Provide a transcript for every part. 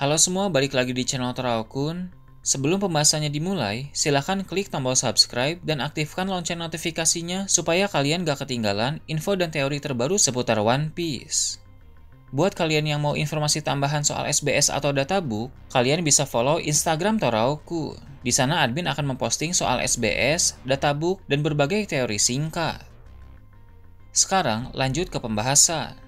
Halo semua, balik lagi di channel Toraokun. Sebelum pembahasannya dimulai, silahkan klik tombol subscribe dan aktifkan lonceng notifikasinya supaya kalian gak ketinggalan info dan teori terbaru seputar One Piece. Buat kalian yang mau informasi tambahan soal SBS atau databook, kalian bisa follow Instagram Toraokun. Di sana admin akan memposting soal SBS, databook, dan berbagai teori singkat. Sekarang lanjut ke pembahasan.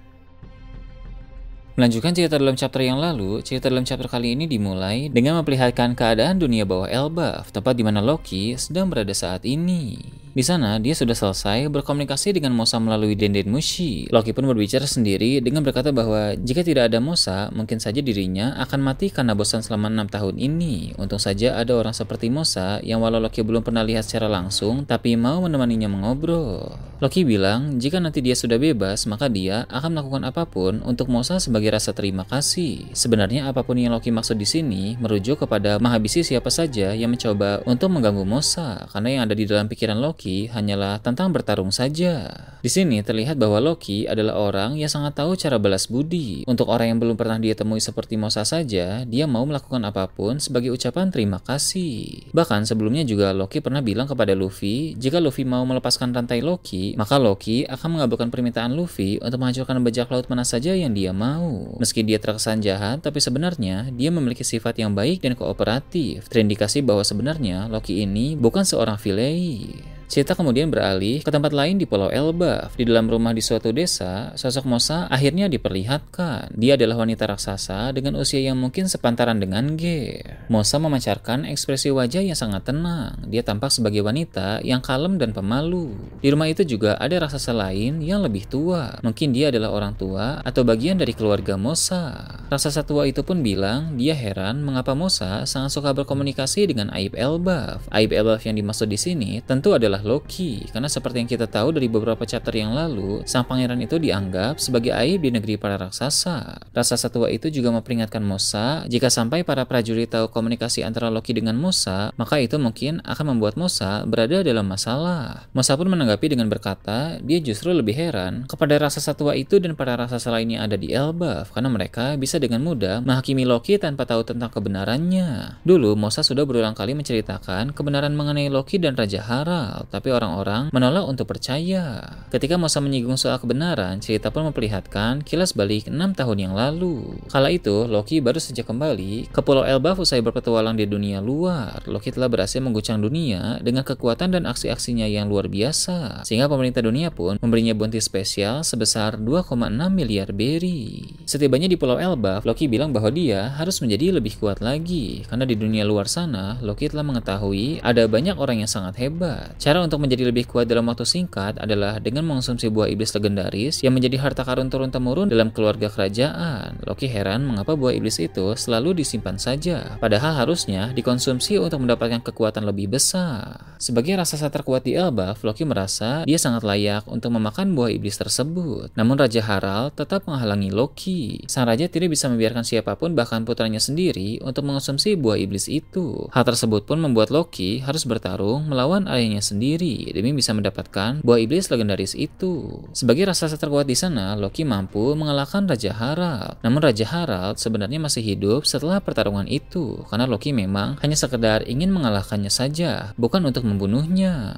Melanjutkan cerita dalam chapter yang lalu, cerita dalam chapter kali ini dimulai dengan memperlihatkan keadaan dunia bawah Elbaf, tempat di mana Loki sedang berada saat ini. Di sana, dia sudah selesai berkomunikasi dengan Mosa melalui Denden Mushi. Loki pun berbicara sendiri dengan berkata bahwa jika tidak ada Mosa, mungkin saja dirinya akan mati karena bosan selama 6 tahun ini. Untung saja ada orang seperti Mosa yang walau Loki belum pernah lihat secara langsung, tapi mau menemaninya mengobrol. Loki bilang jika nanti dia sudah bebas, maka dia akan melakukan apapun untuk Mosa sebagai rasa terima kasih. Sebenarnya apapun yang Loki maksud di sini merujuk kepada menghabisi siapa saja yang mencoba untuk mengganggu Mosa, karena yang ada di dalam pikiran Loki hanyalah tentang bertarung saja. Di sini terlihat bahwa Loki adalah orang yang sangat tahu cara balas budi. Untuk orang yang belum pernah dia temui seperti Mosa saja, dia mau melakukan apapun sebagai ucapan terima kasih. Bahkan sebelumnya juga Loki pernah bilang kepada Luffy, jika Luffy mau melepaskan rantai Loki, maka Loki akan mengabulkan permintaan Luffy untuk menghancurkan bajak laut mana saja yang dia mau. Meski dia terkesan jahat, tapi sebenarnya dia memiliki sifat yang baik dan kooperatif. Terindikasi bahwa sebenarnya Loki ini bukan seorang villain. Cerita kemudian beralih ke tempat lain di Pulau Elbaf. Di dalam rumah di suatu desa, sosok Mosa akhirnya diperlihatkan. Dia adalah wanita raksasa dengan usia yang mungkin sepantaran dengan Gear. Mosa memancarkan ekspresi wajah yang sangat tenang. Dia tampak sebagai wanita yang kalem dan pemalu. Di rumah itu juga ada raksasa lain yang lebih tua. Mungkin dia adalah orang tua atau bagian dari keluarga Mosa. Raksasa tua itu pun bilang dia heran mengapa Mosa sangat suka berkomunikasi dengan Aib Elbaf. Aib Elbaf yang dimaksud di sini tentu adalah Loki, karena seperti yang kita tahu dari beberapa chapter yang lalu, sang pangeran itu dianggap sebagai aib di negeri para raksasa. Raksasa tua itu juga memperingatkan Mosa, jika sampai para prajurit tahu komunikasi antara Loki dengan Mosa, maka itu mungkin akan membuat Mosa berada dalam masalah. Mosa pun menanggapi dengan berkata, dia justru lebih heran kepada raksasa tua itu dan para raksasa lainnya ada di Elbaf, karena mereka bisa dengan mudah menghakimi Loki tanpa tahu tentang kebenarannya. Dulu, Mosa sudah berulang kali menceritakan kebenaran mengenai Loki dan Raja Harald, tapi orang-orang menolak untuk percaya. Ketika Mosa menyinggung soal kebenaran, cerita pun memperlihatkan kilas balik 6 tahun yang lalu. Kala itu, Loki baru saja kembali ke Pulau Elbaf usai berpetualang di dunia luar. Loki telah berhasil mengguncang dunia dengan kekuatan dan aksi-aksinya yang luar biasa, sehingga pemerintah dunia pun memberinya bounty spesial sebesar 2,6 miliar berry. Setibanya di Pulau Elbaf, Loki bilang bahwa dia harus menjadi lebih kuat lagi, karena di dunia luar sana, Loki telah mengetahui ada banyak orang yang sangat hebat. Cara untuk menjadi lebih kuat dalam waktu singkat adalah dengan mengonsumsi buah iblis legendaris yang menjadi harta karun turun-temurun dalam keluarga kerajaan. Loki heran mengapa buah iblis itu selalu disimpan saja, padahal harusnya dikonsumsi untuk mendapatkan kekuatan lebih besar. Sebagai raksasa terkuat di Elbaf, Loki merasa dia sangat layak untuk memakan buah iblis tersebut. Namun Raja Harald tetap menghalangi Loki. Sang raja tidak bisa membiarkan siapapun, bahkan putranya sendiri, untuk mengonsumsi buah iblis itu. Hal tersebut pun membuat Loki harus bertarung melawan ayahnya sendiri demi bisa mendapatkan buah iblis legendaris itu. Sebagai raksasa terkuat di sana, Loki mampu mengalahkan Raja Harald. Namun Raja Harald sebenarnya masih hidup setelah pertarungan itu, karena Loki memang hanya sekedar ingin mengalahkannya saja, bukan untuk membunuhnya.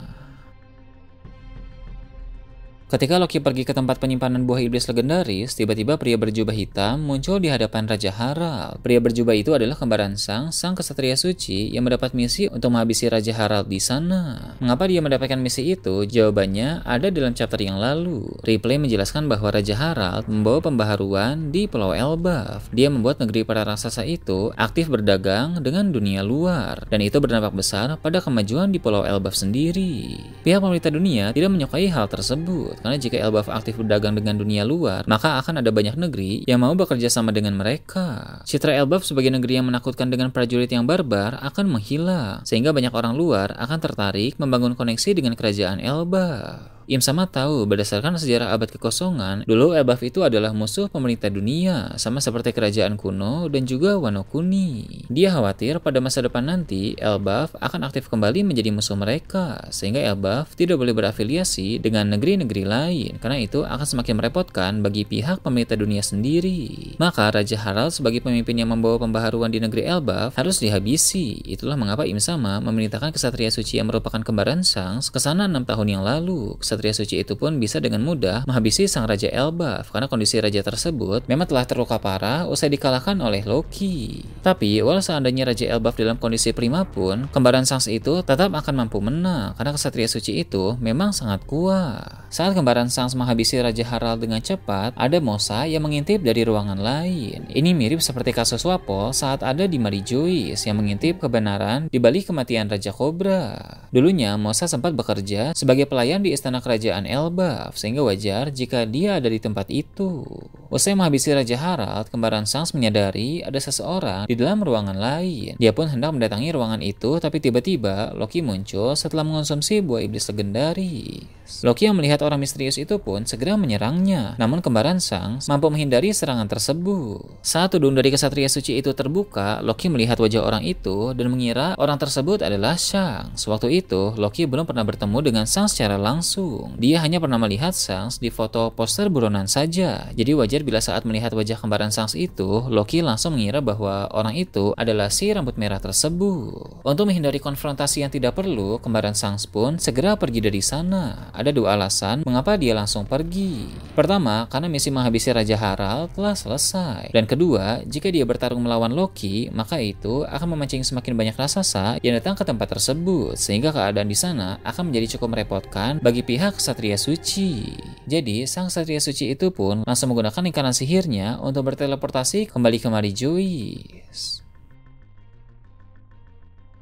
Ketika Loki pergi ke tempat penyimpanan buah iblis legendaris, tiba-tiba pria berjubah hitam muncul di hadapan Raja Harald. Pria berjubah itu adalah kembaran sang kesatria suci yang mendapat misi untuk menghabisi Raja Harald di sana. Mengapa dia mendapatkan misi itu? Jawabannya ada dalam chapter yang lalu. Ripley menjelaskan bahwa Raja Harald membawa pembaharuan di Pulau Elbaf. Dia membuat negeri para raksasa itu aktif berdagang dengan dunia luar, dan itu berdampak besar pada kemajuan di Pulau Elbaf sendiri. Pihak pemerintah dunia tidak menyukai hal tersebut, karena jika Elbaf aktif berdagang dengan dunia luar, maka akan ada banyak negeri yang mau bekerja sama dengan mereka. Citra Elbaf sebagai negeri yang menakutkan dengan prajurit yang barbar akan menghilang, sehingga banyak orang luar akan tertarik membangun koneksi dengan kerajaan Elbaf. Im Sama tahu berdasarkan sejarah abad kekosongan, dulu Elbaf itu adalah musuh pemerintah dunia, sama seperti kerajaan kuno dan juga Wano Kuni. Dia khawatir pada masa depan nanti, Elbaf akan aktif kembali menjadi musuh mereka, sehingga Elbaf tidak boleh berafiliasi dengan negeri-negeri lain, karena itu akan semakin merepotkan bagi pihak pemerintah dunia sendiri. Maka Raja Harald sebagai pemimpin yang membawa pembaharuan di negeri Elbaf harus dihabisi. Itulah mengapa Im Sama memerintahkan kesatria suci yang merupakan kembaran Sangs ke sana 6 tahun yang lalu. Kesatria suci itu pun bisa dengan mudah menghabisi sang Raja Elbaf karena kondisi raja tersebut memang telah terluka parah usai dikalahkan oleh Loki. Tapi walau seandainya Raja Elbaf dalam kondisi prima pun, kembaran Sangs itu tetap akan mampu menang karena kesatria suci itu memang sangat kuat. Saat kembaran Sangs menghabisi Raja Harald dengan cepat, ada Mosa yang mengintip dari ruangan lain. Ini mirip seperti kasus Wapol saat ada di Mary Joyce yang mengintip kebenaran di balik kematian Raja Kobra. Dulunya Mosa sempat bekerja sebagai pelayan di istana kerajaan Elbaf, sehingga wajar jika dia ada di tempat itu. Usai menghabisi Raja Harald, kembaran Sangs menyadari ada seseorang di dalam ruangan lain. Dia pun hendak mendatangi ruangan itu, tapi tiba-tiba Loki muncul setelah mengonsumsi buah iblis legendaris. Loki yang melihat orang misterius itu pun segera menyerangnya, namun kembaran Sangs mampu menghindari serangan tersebut. Saat tudung dari kesatria suci itu terbuka, Loki melihat wajah orang itu dan mengira orang tersebut adalah Shanks. Waktu itu, Loki belum pernah bertemu dengan Shanks secara langsung. Dia hanya pernah melihat Shanks di foto poster buronan saja. Jadi wajar bila saat melihat wajah kembaran Shanks itu, Loki langsung mengira bahwa orang itu adalah si rambut merah tersebut. Untuk menghindari konfrontasi yang tidak perlu, kembaran Shanks pun segera pergi dari sana. Ada dua alasan mengapa dia langsung pergi. Pertama, karena misi menghabisi Raja Harald telah selesai. Dan kedua, jika dia bertarung melawan Loki, maka itu akan memancing semakin banyak raksasa yang datang ke tempat tersebut, sehingga keadaan di sana akan menjadi cukup merepotkan bagi pihak Ksatria Suci. Jadi, sang Ksatria Suci itu pun langsung menggunakan lingkaran sihirnya untuk berteleportasi kembali ke Mary Joyce.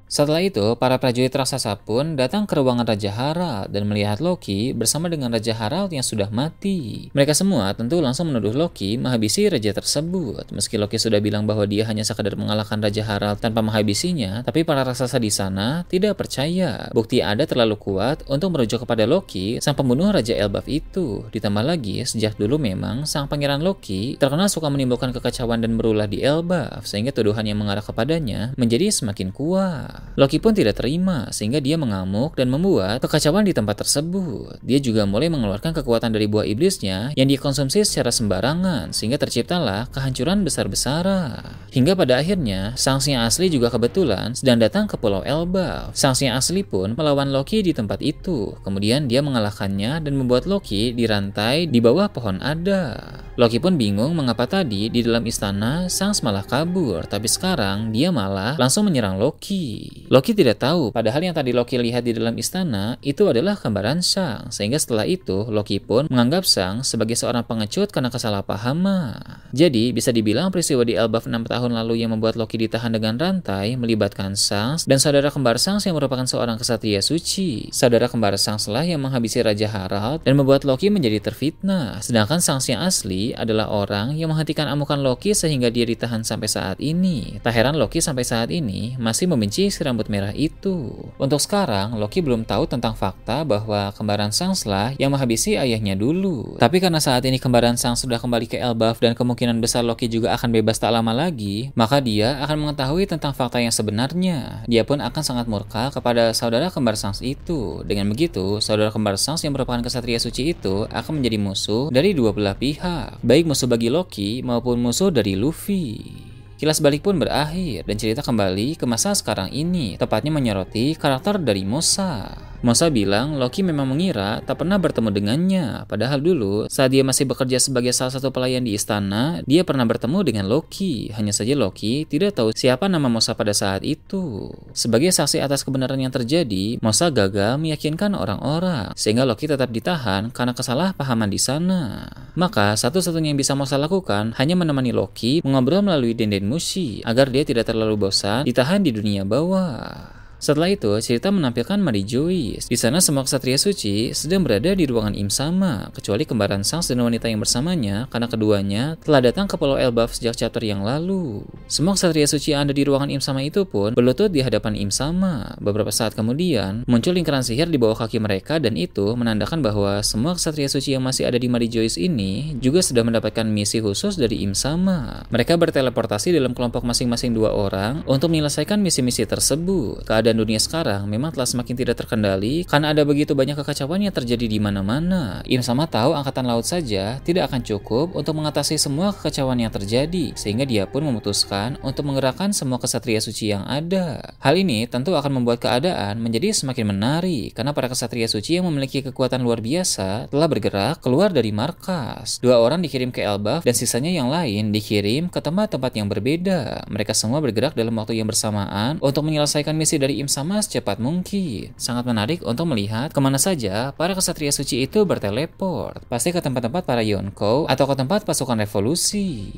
Setelah itu, para prajurit raksasa pun datang ke ruangan Raja Harald dan melihat Loki bersama dengan Raja Harald yang sudah mati. Mereka semua tentu langsung menuduh Loki menghabisi raja tersebut. Meski Loki sudah bilang bahwa dia hanya sekadar mengalahkan Raja Harald tanpa menghabisinya, tapi para raksasa di sana tidak percaya. Bukti ada terlalu kuat untuk merujuk kepada Loki, sang pembunuh Raja Elbaf itu. Ditambah lagi, sejak dulu memang sang pangeran Loki terkenal suka menimbulkan kekacauan dan berulah di Elbaf, sehingga tuduhan yang mengarah kepadanya menjadi semakin kuat. Loki pun tidak terima, sehingga dia mengamuk dan membuat kekacauan di tempat tersebut. Dia juga mulai mengeluarkan kekuatan dari buah iblisnya yang dikonsumsi secara sembarangan, sehingga terciptalah kehancuran besar-besaran. Hingga pada akhirnya, Shanks yang asli juga kebetulan sedang datang ke Pulau Elbaf. Shanks yang asli pun melawan Loki di tempat itu. Kemudian dia mengalahkannya dan membuat Loki dirantai di bawah pohon ada. Loki pun bingung mengapa tadi di dalam istana Shanks malah kabur, tapi sekarang dia malah langsung menyerang Loki. Loki tidak tahu, padahal yang tadi Loki lihat di dalam istana itu adalah kembaran Shanks, sehingga setelah itu Loki pun menganggap Shanks sebagai seorang pengecut karena kesalahpahaman. Jadi bisa dibilang peristiwa di Elbaf 6 tahun lalu yang membuat Loki ditahan dengan rantai melibatkan Shanks dan saudara kembar Shanks yang merupakan seorang kesatria suci. Saudara kembar Shanks lah yang menghabisi Raja Harald dan membuat Loki menjadi terfitnah, sedangkan Shanks yang asli adalah orang yang menghentikan amukan Loki sehingga dia ditahan sampai saat ini. Tak heran Loki sampai saat ini masih membenci si rambut merah itu. Untuk sekarang, Loki belum tahu tentang fakta bahwa kembaran Shanks lah yang menghabisi ayahnya dulu. Tapi karena saat ini kembaran Shanks sudah kembali ke Elbaf dan kemungkinan besar Loki juga akan bebas tak lama lagi, maka dia akan mengetahui tentang fakta yang sebenarnya. Dia pun akan sangat murka kepada saudara kembar Shanks itu. Dengan begitu, saudara kembar Shanks yang merupakan kesatria suci itu akan menjadi musuh dari dua belah pihak, baik musuh bagi Loki maupun musuh dari Luffy. Kilas balik pun berakhir dan cerita kembali ke masa sekarang ini, tepatnya menyoroti karakter dari Mosa. Mosa bilang Loki memang mengira tak pernah bertemu dengannya, padahal dulu saat dia masih bekerja sebagai salah satu pelayan di istana, dia pernah bertemu dengan Loki. Hanya saja Loki tidak tahu siapa nama Mosa pada saat itu. Sebagai saksi atas kebenaran yang terjadi, Mosa gagal meyakinkan orang-orang, sehingga Loki tetap ditahan karena kesalahpahaman di sana. Maka satu-satunya yang bisa Mosa lakukan hanya menemani Loki mengobrol melalui Denden Mushi agar dia tidak terlalu bosan ditahan di dunia bawah. Setelah itu, cerita menampilkan Mary Joyce. Di sana semua ksatria suci sedang berada di ruangan Im Sama, kecuali kembaran Sans dan wanita yang bersamanya, karena keduanya telah datang ke Pulau Elbaf sejak chapter yang lalu. Semua ksatria suci yang ada di ruangan Im Sama itu pun berlutut di hadapan Im Sama. Beberapa saat kemudian, muncul lingkaran sihir di bawah kaki mereka dan itu menandakan bahwa semua ksatria suci yang masih ada di Mary Joyce ini juga sudah mendapatkan misi khusus dari Im Sama. Mereka berteleportasi dalam kelompok masing-masing 2 orang untuk menyelesaikan misi-misi tersebut. Keadaan dunia sekarang memang telah semakin tidak terkendali karena ada begitu banyak kekacauan yang terjadi di mana-mana. Im Sama tahu angkatan laut saja tidak akan cukup untuk mengatasi semua kekacauan yang terjadi, sehingga dia pun memutuskan untuk menggerakkan semua ksatria suci yang ada. Hal ini tentu akan membuat keadaan menjadi semakin menarik karena para ksatria suci yang memiliki kekuatan luar biasa telah bergerak keluar dari markas. 2 orang dikirim ke Elbaf dan sisanya yang lain dikirim ke tempat-tempat yang berbeda. Mereka semua bergerak dalam waktu yang bersamaan untuk menyelesaikan misi dari Im Sama secepat mungkin. Sangat menarik untuk melihat kemana saja para ksatria suci itu berteleport. Pasti ke tempat-tempat para Yonkou atau ke tempat pasukan revolusi.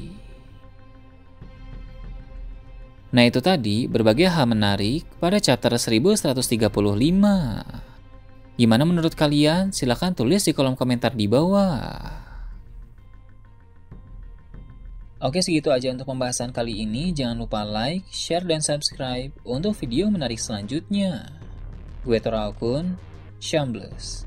Nah itu tadi berbagai hal menarik pada chapter 1135. Gimana menurut kalian? Silahkan tulis di kolom komentar di bawah. Oke, segitu aja untuk pembahasan kali ini. Jangan lupa like, share, dan subscribe untuk video menarik selanjutnya. Gue Tora Akun, Shambles.